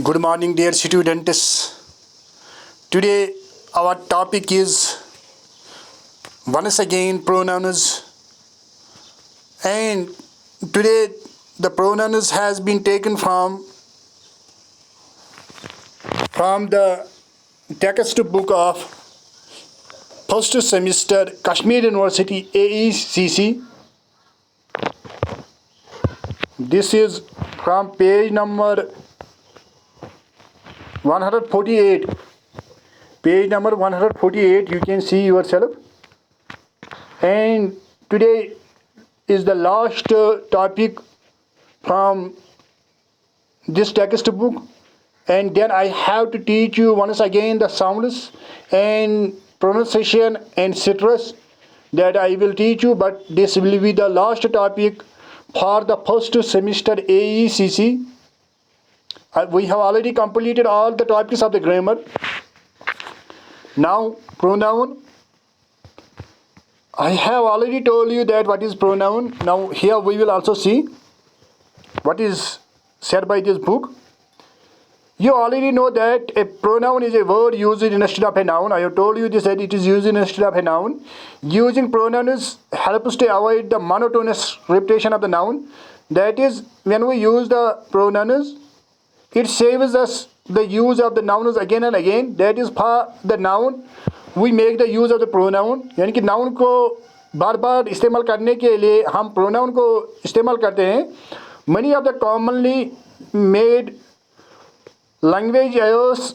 Good morning, dear students. Today, our topic is once again pronouns, and today the pronouns has been taken from the textbook of first semester Kashmir University AECC. This is from page number 148. Page number 148, you can see yourself. And today is the last topic from this textbook, and then I have to teach you once again the sounds and pronunciation and stress that I will teach you, but this will be the last topic for the first semester AECC. We have already completed all the topics of the grammar. Now pronoun. I have already told you that what is pronoun. Now here we will also see what is said by this book. You already know that a pronoun is a word used instead of a noun. I have told you this, that it is used instead of a noun. Using pronouns helps to avoid the monotonous repetition of the noun. That is, when we use the pronouns, it saves us the use of the nouns again and again. That is, for the noun we make the use of the pronoun. यानी कि noun को बार बार इस्तेमाल करने के लिए हम pronoun को इस्तेमाल करते हैं. Many of the commonly made language errors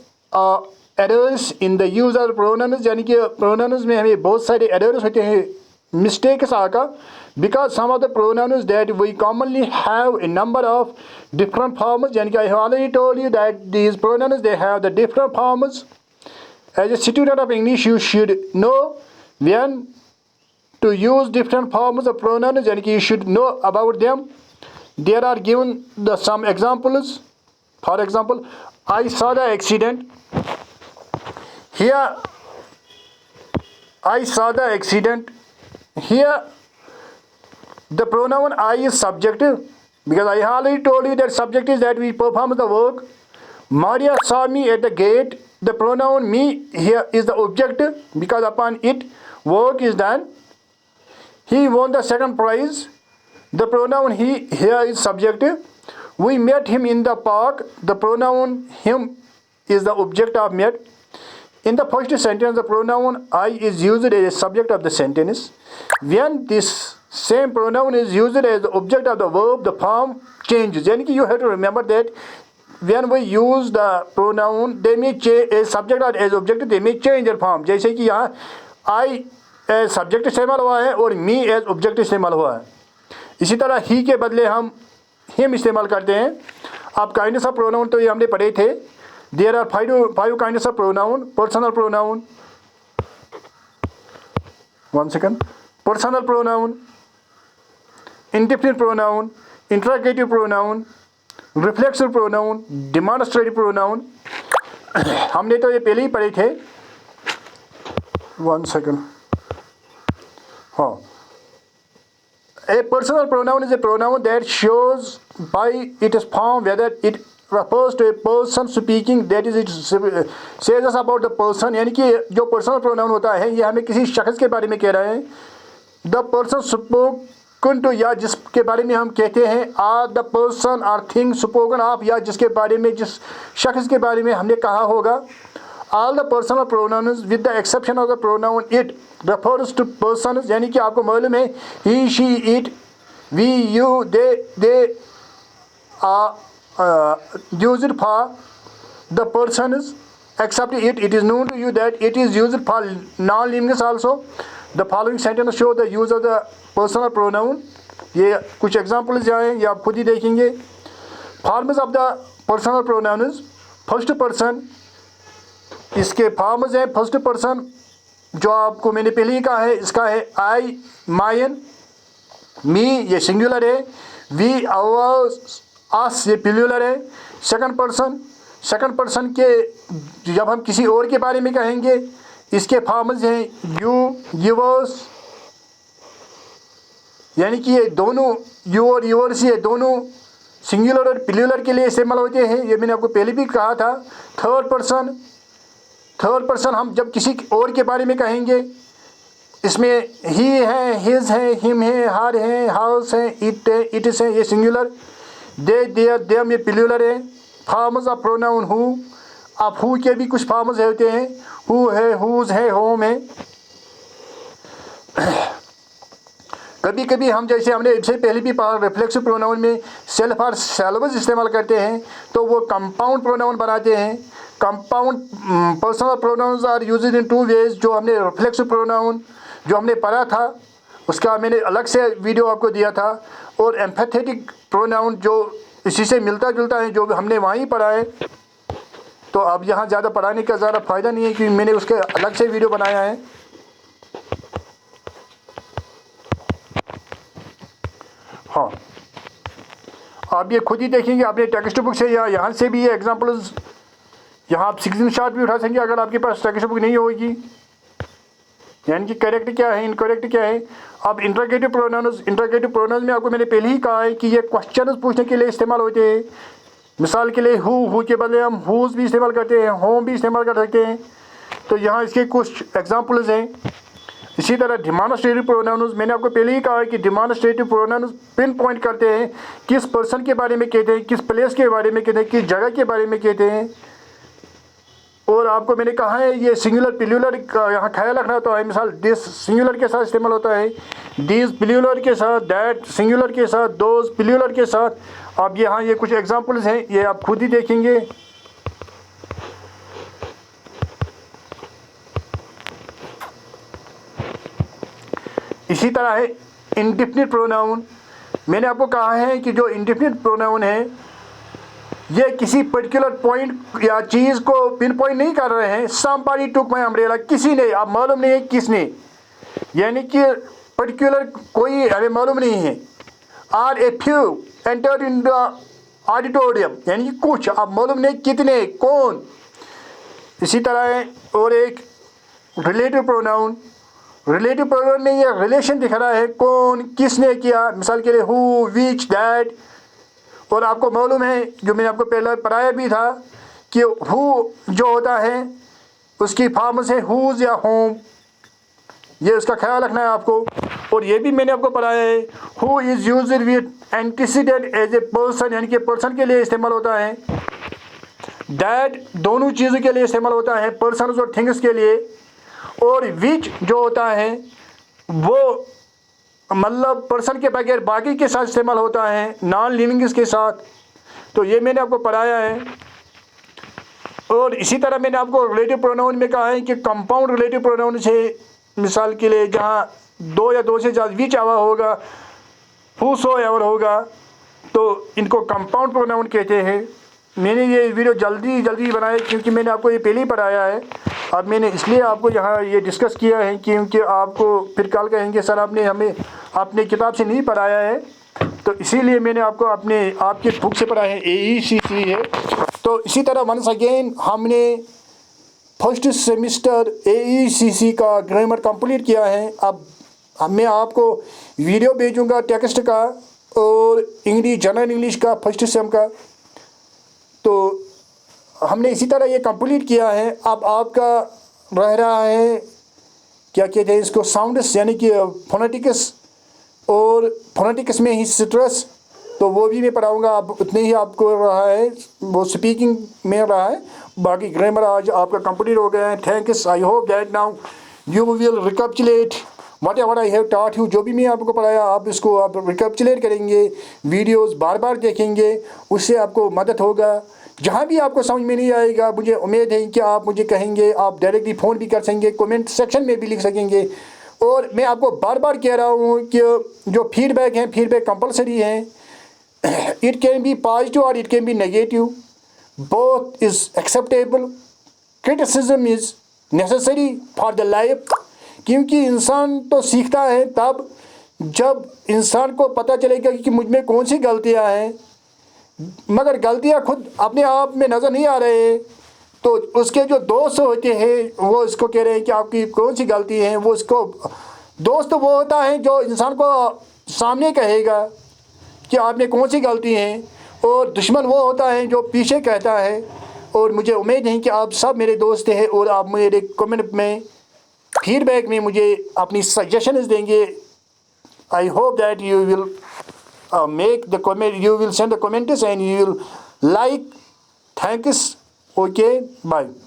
in the use of pronouns, यानी कि pronouns में हमें बहुत सारे errors होते हैं, mistakes आकर, because some of the pronouns that we commonly have a number of different forms. यानी कि I have already told you that these pronouns, they have the different forms. As a student of English, you should know when to use different forms of pronouns, यानी कि you should know about them. There are given some examples. For example, I saw the accident. Here, I saw the accident. Here, the pronoun I is subjective, because I already told you that subject is that we perform the work. Maria saw me at the gate. The pronoun me here is the object, because upon it work is done. He won the second prize. The pronoun he here is subjective. We met him in the park. The pronoun him is the object of met. In the first sentence, the pronoun I is used as a subject of the sentence. When this same pronoun is used as the object of the verb, the form changes. यानी कि you have to remember that when we use the pronoun, they may change as subject or as object, they may change their form. जैसे कि यहाँ I as subject इस्तेमाल हुआ है और me as object इस्तेमाल हुआ है. इसी तरह he के बदले हम him इस्तेमाल करते हैं. अब काइंडनेस ऑफ प्रोनाउन तो ये हमने पढ़े थे. There are five kinds of pronoun. Personal pronoun. One second. Personal pronoun, indefinite pronoun, interrogative pronoun, reflexive pronoun, demonstrative pronoun. हमने तो ये पहले ही पढ़े थे. One second. हाँ. A personal pronoun is a pronoun that shows by its form whether it refers to a person speaking, that is, it says us about the person. यानी कि जो personal pronoun होता है ये हमें किसी शख्स के बारे में कह रहे हैं. The person spoken to, या जिसके बारे में हम कहते हैं, are the person or thing spoken of, या जिसके बारे में, जिस शख्स के बारे में हमने कहा होगा. All the personal pronouns with the exception of the pronoun it refers to persons. यानी कि आपको मालूम है he, she, it, we, you, they are used for the persons. Except it is known to you that it is used for non-living also. The following sentence show the use of the personal pronoun. ये कुछ examples हैं, ये आप खुद ही देखेंगे. Forms of the personal pronouns. First person, इसके forms हैं. First person जो आपको मैंने पहले ही कहा है, इसका है आई, माइन, मी, ये सिंगुलर है. वी, आवर्स, अस, ये प्लूरल है. सेकंड पर्सन के जब हम किसी और के बारे में कहेंगे, इसके फॉर्म्स हैं यू, यूवर्स, यानी कि ये दोनों यू और यूवर्स, ये दोनों सिंगुलर और प्लूरल के लिए इस्तेमाल होते हैं, ये मैंने आपको पहले भी कहा था। थर्ड पर्सन हम जब किसी और के बारे में कहेंगे, इसमें ही है, हिज है, हिम है, हर है, हाउस है, इट्स है, ये सिंगुलर। दे, देयर, देम ये प्लूरल है। फॉर्म्स ऑफ प्रोनाउन हु, अब हु के भी कुछ फॉर्म्स होते हैं, हु है, हुज है, होम है। कभी कभी हम, जैसे हमने इससे पहले भी पढ़ा, रिफ्लेक्सिव प्रोनाउन में सेल्फ और सेल्वस इस्तेमाल करते हैं तो वो कंपाउंड प्रोनाउन बनाते हैं। Compound personal pronouns are used in two ways. जो हमने रिफ्लेक्सिव प्रोनाउन जो हमने पढ़ा था उसका मैंने अलग से वीडियो आपको दिया था। और एम्फेथेटिक प्रोनाउन जो इसी से मिलता जुलता है, जो हमने वहीं पढ़ा है। तो अब यहाँ ज़्यादा पढ़ाने का ज़्यादा फ़ायदा नहीं है क्योंकि मैंने उसके अलग से वीडियो बनाया है। हाँ, आप ये खुद ही देखेंगे अपने टेक्स्ट बुक से या यहाँ से भी ये एग्जांपल्स, यहाँ आप स्क्रीनशॉट भी उठा सकेंगे अगर आपके पास टेक्स्ट बुक नहीं होगी, यानी कि करेक्ट क्या है, इनकरेक्ट क्या है। अब इंटरोगेटिव प्रोनाउंस में आपको मैंने पहले ही कहा है कि ये क्वेश्चन पूछने के लिए इस्तेमाल होते हैं। मिसाल के लिए हु के बदले हम हुज भी इस्तेमाल करते हैं, होम भी इस्तेमाल कर सकते हैं। तो यहाँ इसके कुछ एग्जांपल्स हैं। इसी तरह डिमॉन्स्ट्रेटिव प्रोनाउंस, मैंने आपको पहले ही कहा है कि डिमॉन्स्ट्रेटिव प्रोनाउंस पिन पॉइंट करते हैं, किस पर्सन के बारे में कहते हैं, किस प्लेस के बारे में कहते हैं, किस जगह के बारे में कहते हैं। और आपको मैंने कहा है ये सिंगुलर प्लूरल का यहाँ ख्याल रखना होता है। मिसाल दिस सिंगुलर के साथ इस्तेमाल होता है, दीज प्लूरल के साथ, दैट सिंगुलर के साथ, दोज प्लूरल के साथ। अब यहाँ ये कुछ एग्जांपल्स हैं, ये आप खुद ही देखेंगे। इसी तरह है इंडेफिनिट प्रोनाउन। मैंने आपको कहा है कि जो इंडेफिनिट प्रोनाउन है ये किसी पर्टिकुलर पॉइंट या चीज़ को पिन पॉइंट नहीं कर रहे हैं। समबडी टुक माय अम्ब्रेला, किसी ने, आप मालूम नहीं है किसने, यानी कि पर्टिकुलर कोई हमें मालूम नहीं है। Are a few entered in the auditorium, यानी कि कुछ, आप मालूम नहीं कितने, कौन। इसी तरह है और एक रिलेटिव प्रोनाउन में ये रिलेशन दिख रहा है, कौन, किसने किया। मिसाल के लिए हु, विच, दैट। और आपको मालूम है, जो मैंने आपको पहले पढ़ाया भी था, कि हु जो होता है उसकी फॉर्म्स है हुज या होम, ये उसका ख्याल रखना है आपको। और ये भी मैंने आपको पढ़ाया है, who is used with antecedent as a person, यानी कि पर्सन के लिए इस्तेमाल होता है। दैट दोनों चीज़ों के लिए इस्तेमाल होता है, पर्सन्स और थिंग्स के लिए। और विच जो होता है वो मतलब पर्सन के बगैर बाकी के साथ इस्तेमाल होता है, नॉन लिविंग्स के साथ। तो ये मैंने आपको पढ़ाया है। और इसी तरह मैंने आपको रिलेटिव प्रोनाउन में कहा है कि कंपाउंड रिलेटिव प्रोनाउन से, मिसाल के लिए जहाँ दो या दो से ज़्यादा विच आवा होगा, हूसोएवर होगा, तो इनको कंपाउंड प्रोनाउन कहते हैं। मैंने ये वीडियो जल्दी बनाया क्योंकि मैंने आपको ये पहले ही पढ़ाया है। अब मैंने इसलिए आपको यहाँ ये डिस्कस किया है क्योंकि आपको फिर कल कहेंगे सर आपने हमें अपने किताब से नहीं पढ़ाया है, तो इसीलिए मैंने आपको आपके बुक से पढ़ा है, AECC है। तो इसी तरह वंस अगेन हमने फर्स्ट सेमिस्टर AECC का ग्रामर कंप्लीट किया है। अब मैं आपको वीडियो भेजूँगा टेक्स्ट का और इंग्लिश, जनरल इंग्लिश का फर्स्ट सेम का। तो हमने इसी तरह ये कंप्लीट किया है। अब आपका रह रहा है, क्या कहते हैं इसको, साउंड्स, यानी कि फोनेटिक्स, और फोनेटिक्स में ही स्ट्रेस, तो वो भी मैं पढ़ाऊँगा। अब उतने ही आपको रहा है, वो स्पीकिंग में रहा है। बाकी ग्रामर आज आपका कंप्लीट हो गया है। Thanks. I hope that now you will recapitulate what ever I have taught you. जो भी मैं आपको पढ़ाया आप इसको आप रिकैप्चुलेट करेंगे, वीडियोस बार बार देखेंगे, उससे आपको मदद होगा। जहाँ भी आपको समझ में नहीं आएगा, मुझे उम्मीद है कि आप मुझे कहेंगे, आप डायरेक्टली फ़ोन भी कर सकेंगे, कमेंट सेक्शन में भी लिख सकेंगे। और मैं आपको बार बार कह रहा हूँ कि जो फीडबैक है, फीडबैक कंपलसरी है। इट कैन बी पॉजिटिव और it can be negative, both is acceptable. Criticism is necessary for the life, क्योंकि इंसान तो सीखता है तब जब इंसान को पता चलेगा कि मुझ में कौन सी गलतियाँ हैं। मगर गलतियाँ खुद अपने आप में नज़र नहीं आ रहे, तो उसके जो दोस्त होते हैं वो इसको कह रहे हैं कि आपकी कौन सी गलती है। वो उसको दोस्त वो होता है जो इंसान को सामने कहेगा कि आपने कौन सी गलती है। और दुश्मन वो होता है जो पीछे कहता है। और मुझे उम्मीद नहीं कि आप सब मेरे दोस्त हैं और आप मेरे कमेंट में फीडबैक में मुझे अपनी सजेशंस देंगे। I hope that you will make the comment, you will send the comments and you will like. Thanks. Okay, bye.